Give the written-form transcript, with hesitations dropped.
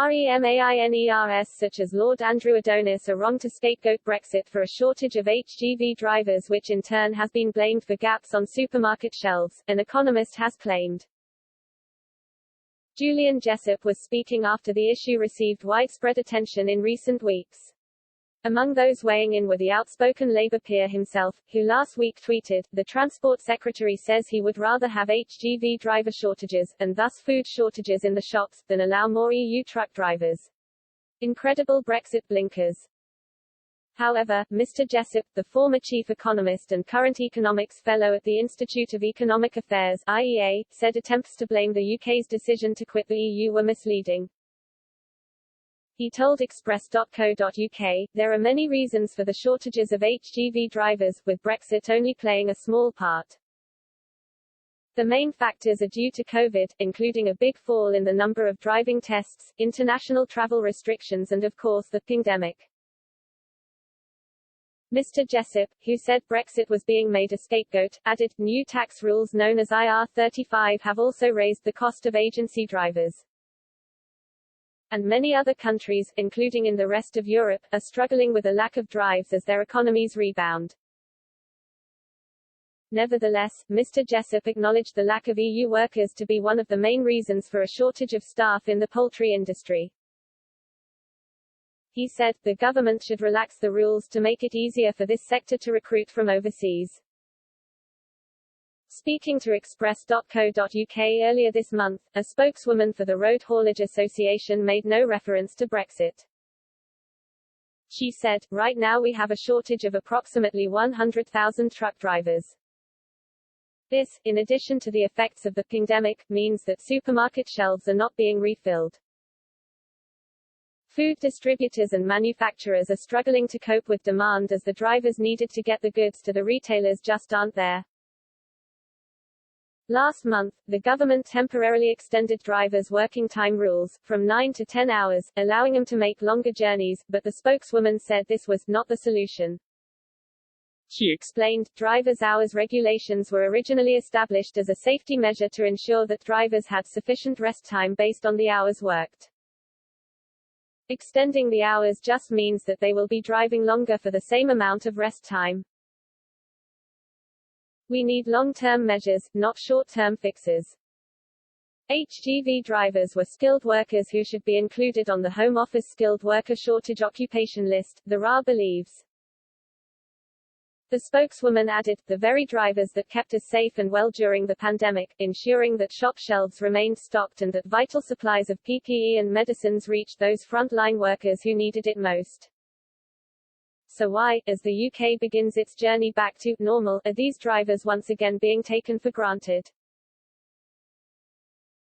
Remainers such as Lord Andrew Adonis are wrong to scapegoat Brexit for a shortage of HGV drivers, which in turn has been blamed for gaps on supermarket shelves, an Economist has claimed. Julian Jessop was speaking after the issue received widespread attention in recent weeks. Among those weighing in were the outspoken Labour peer himself, who last week tweeted, "The Transport Secretary says he would rather have HGV driver shortages, and thus food shortages in the shops, than allow more EU truck drivers. Incredible Brexit blinkers." However, Mr. Jessop, the former chief economist and current economics fellow at the Institute of Economic Affairs (IEA), said attempts to blame the UK's decision to quit the EU were misleading. He told Express.co.uk, "There are many reasons for the shortages of HGV drivers, with Brexit only playing a small part. The main factors are due to COVID, including a big fall in the number of driving tests, international travel restrictions and of course the pandemic." Mr. Jessop, who said Brexit was being made a scapegoat, added, "New tax rules known as IR35 have also raised the cost of agency drivers. And many other countries, including in the rest of Europe, are struggling with a lack of drives as their economies rebound." Nevertheless, Mr. Jessop acknowledged the lack of EU workers to be one of the main reasons for a shortage of staff in the poultry industry. He said, "The government should relax the rules to make it easier for this sector to recruit from overseas." Speaking to Express.co.uk earlier this month, a spokeswoman for the Road Haulage Association made no reference to Brexit. She said, "Right now we have a shortage of approximately 100,000 truck drivers. This, in addition to the effects of the pandemic, means that supermarket shelves are not being refilled. Food distributors and manufacturers are struggling to cope with demand as the drivers needed to get the goods to the retailers just aren't there." Last month, the government temporarily extended drivers' working time rules, from 9 to 10 hours, allowing them to make longer journeys, but the spokeswoman said this was not the solution. She explained, drivers' hours regulations were originally established as a safety measure to ensure that drivers had sufficient rest time based on the hours worked. Extending the hours just means that they will be driving longer for the same amount of rest time. We need long-term measures, not short-term fixes. HGV drivers were skilled workers who should be included on the Home Office skilled worker shortage occupation list, the RA believes. The spokeswoman added, "The very drivers that kept us safe and well during the pandemic, ensuring that shop shelves remained stocked and that vital supplies of PPE and medicines reached those frontline workers who needed it most. So why, as the UK begins its journey back to normal, are these drivers once again being taken for granted?"